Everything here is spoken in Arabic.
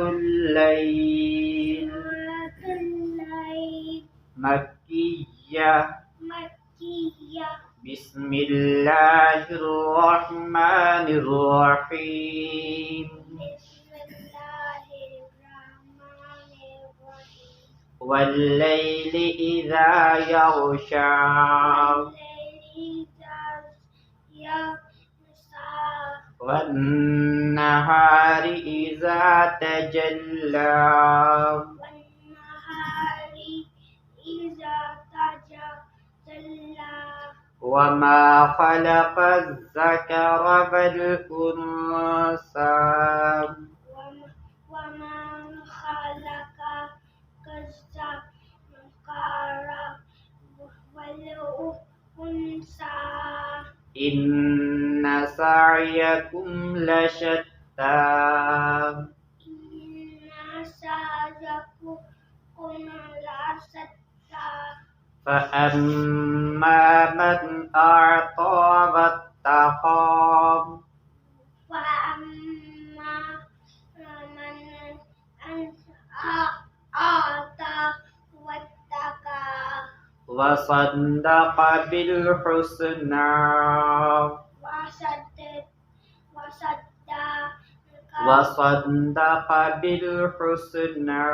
الليل مكية بسم الله الرحمن الرحيم والليل إذا يغشى والنهار إذا تجلى وما خلق الذكر والأنثى إن سعيكم لشتى فأما من أعطى واتقى وصدق بالحسنى وصدق بالحسنى